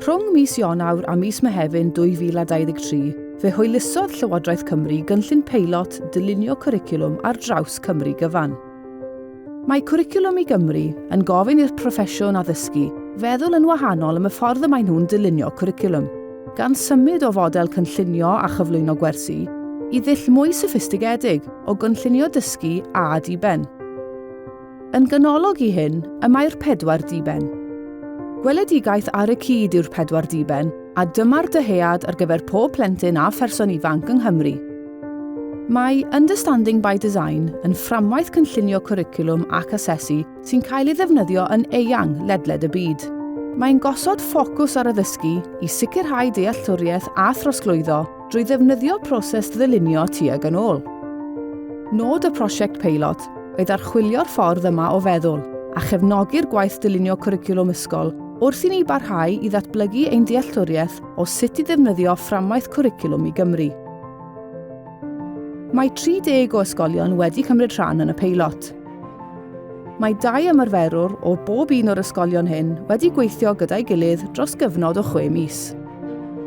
Rhwng mis Ionawr a mis Mehefin 2023, fe hwylusodd Llywodraeth Cymru gynllun peilot dylunio cwricwlwm ar draws Cymru gyfan. Mae cwricwlwm i Gymru yn gofyn i'r proffesiwn addysgu feddwl yn wahanol am y ffordd y maen nhw'n dylunio cwricwlwm, gan symud o fodel cynllunio a chyflwyno gwersi i ddull mwy soffistigedig o gynllunio dysgu a diben. Yn ganolog i hyn, y mae'r 4 diben. Gweledigaeth ar y cyd yw'r 4 diben, a dyma'r dyhead ar gyfer pob plentyn a pherson ifanc yng Nghymru. Mae Understanding by Design yn fframwaith cynllunio cwricwlwm ac asesu sy'n cael ei ddefnyddio yn eang ledled y byd. Mae'n gosod ffocws ar addysgu i sicrhau dealltwriaeth a throsglwyddo drwy ddefnyddio proses ddylunio tuag yn ôl. Nod y prosiect peilot oedd archwilio'r ffordd yma o feddwl a chefnogi'r gwaith dylunio cwricwlwm ysgol wrth i ni barhau i ddatblygu ein dealltwriaeth o sut i ddefnyddio fframwaith cwricwlwm i Gymru. Mae 30 o ysgolion wedi cymryd rhan yn y peilot. Mae 2 ymarferwr o bob un o'r ysgolion hyn wedi gweithio gyda'i gilydd dros gyfnod o 6 mis.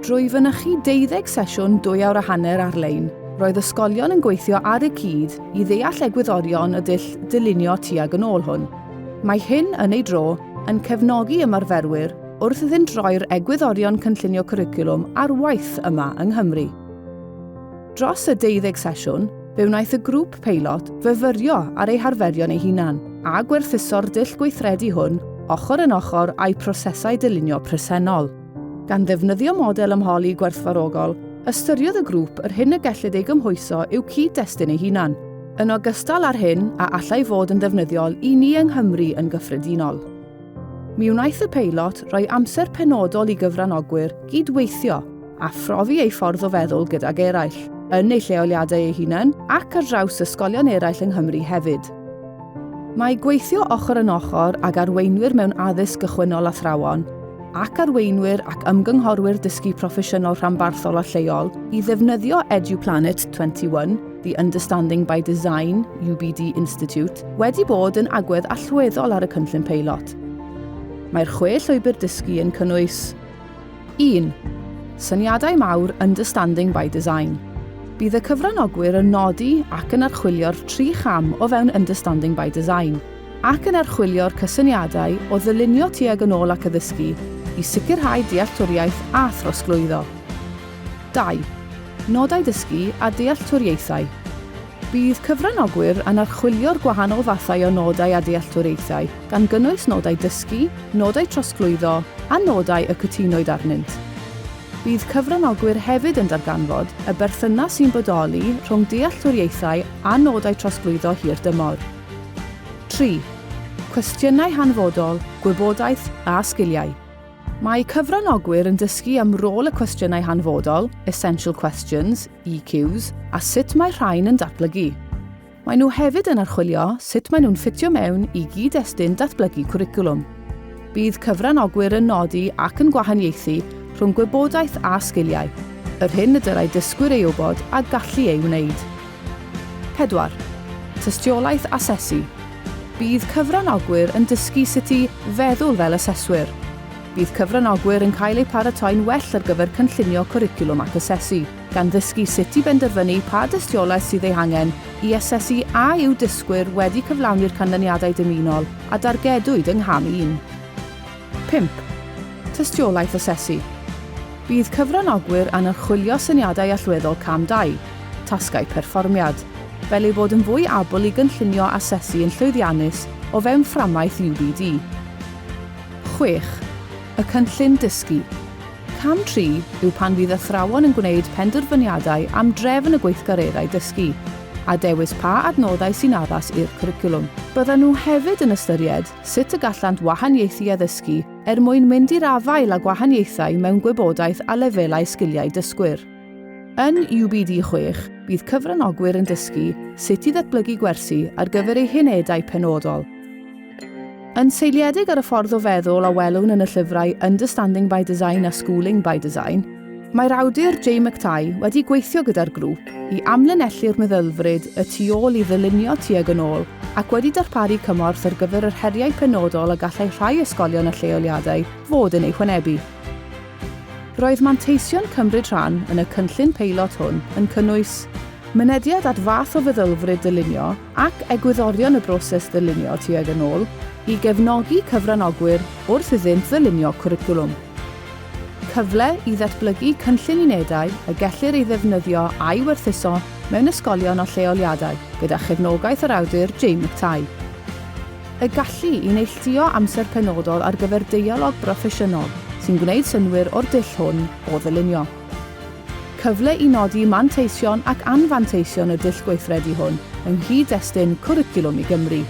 Drwy fynychu 12 sesiwn 2 awr a hanner ar-lein, roedd ysgolion yn gweithio ar y cyd i ddeall egwyddorion y dull dylunio tuag yn ôl hwn. Mae hyn yn ei dro yn cefnogi ymarferwyr wrth iddyn droi'r egwyddorion cynllunio cwricwlwm ar waith yma yng Nghymru. Dros y 12 sesiwn, fe wnaeth y grŵp peilot fyfyrio ar ei harferion ei hunan a gwerthuso'r dull gweithredu hwn ochr yn ochr â'i prosesau dylunio presennol. Gan ddefnyddio model ymholi gwerthfawrogol, ystyriodd y grŵp yr hyn y gellid ei gymhwyso i'w cyd-destun ei hunan, yn ogystal â'r hyn a allai fod yn ddefnyddiol i ni yng Nghymru yn gyffredinol. Mi wnaeth y peilot roi amser penodol i gyfranogwyr gydweithio a phrofi ei ffordd o feddwl gydag eraill, yn eu lleoliadau ei hunain ac ar draws ysgolion eraill yng Nghymru hefyd. Mae gweithio ochr yn ochr ag arweinwyr mewn addysg gychwynnol athrawon, ac arweinwyr ac ymgynghorwyr dysgu proffesiynol rhanbarthol a lleol i ddefnyddio EduPlanet 21, the Understanding by Design UBD Institute, wedi bod yn agwedd allweddol ar y cynllun peilot. Mae'r 6 llwybr dysgu yn cynnwys 1. Syniadau mawr Understanding by Design. Bydd y cyfranogwyr yn nodi ac yn archwilio'r 3 cham o fewn Understanding by Design, ac yn archwilio'r cysyniadau o ddylunio tuag yn ôl ac addysgu i sicrhau dealltwriaeth a throsglwyddo. 2. Nodau dysgu a dealltwriaethau. Bydd cyfranogwyr yn archwilio'r gwahanol fathau o nodau a dealltwriaethau gan gynnwys nodau dysgu, nodau trosglwyddo a nodau y cytunwyd arnynt. Bydd cyfranogwyr hefyd yn darganfod y berthynas sy'n bodoli rhwng dealltwriaethau a nodau trosglwyddo hirdymor. 3. Cwestiynau hanfodol, gwybodaeth a sgiliau. Mae cyfranogwyr yn dysgu am rôl y cwestiynau hanfodol, Essential Questions, EQs, a sut mae rhain yn datblygu. Mae nhw hefyd yn archwilio sut mae nhw'n ffitio mewn i gyd-destun datblygu cwricwlwm. Bydd cyfranogwyr yn nodi ac yn gwahaniaethu rhwng gwybodaeth a sgiliau, yr hyn y dylai dysgwyr ei wybod a gallu ei wneud. 4. Tystiolaeth asesu. Bydd cyfranogwyr yn dysgu sut i feddwl fel aseswyr. Bydd cyfranogwyr yn cael eu paratoi'n well ar gyfer cynllunio cwricwlwm ac asesu, gan ddysgu sut i benderfynu pa dystiolaeth sydd ei hangen i asesu a yw dysgwyr wedi cyflawni'r canlyniadau dymunol a dargedwyd yng ngham 1. 5. Tystiolaeth asesu. Bydd cyfranogwyr yn archwilio syniadau allweddol cam 2, tasgau perfformiad, fel ei bod yn fwy abl i gynllunio asesu yn llwyddiannus o fewn fframaeth UBD. 6. Y cynllun dysgu. Cam 3 yw pan fydd athrawon yn gwneud penderfyniadau am drefn y gweithgarerau dysgu a dewis pa adnoddau sy'n addas i'r cwricwlwm. Byddan nhw hefyd yn ystyried sut y gallant wahaniaethu addysgu mwyn mynd i'r afael a gwahaniaethau mewn gwybodaeth a lefelau sgiliau dysgwyr. Yn UBD 6, bydd cyfranogwyr yn dysgu sut i ddatblygu gwersi ar gyfer eu hunedau penodol. Yn seiliedig ar y ffordd o feddwl a welwn yn y llyfrau Understanding by Design a Schooling by Design, mae'r awdur Jay McTighe wedi gweithio gyda'r grŵp i amlinellu'r meddylfryd y tu ôl i ddylunio tuag yn ôl ac wedi darparu cymorth ar gyfer yr heriau penodol a gallai rhai ysgolion a lleoliadau fod yn ei chwynebu. Roedd manteision cymryd rhan yn y cynllun peilot hwn yn cynnwys mynediad at fath o feddylfryd dylunio ac egwyddorion y broses ddylunio tuag yn ôl i gefnogi cyfranogwyr wrth iddynt ddylunio cwricwlwm. Cyfle i ddatblygu cynllun unedau y gellir ei ddefnyddio a'i werthuso mewn ysgolion o lleoliadau gyda chefnogaeth yr awdur Jane McTighe. Y gallu i neilltuo amser penodol ar gyfer deialog broffesiynol sy'n gwneud synnwyr o'r dull hwn o ddylunio. Cyfle i nodi manteision ac anfanteision y dull gweithredu hwn yng nghyd-destun Cwricwlwm i Gymru.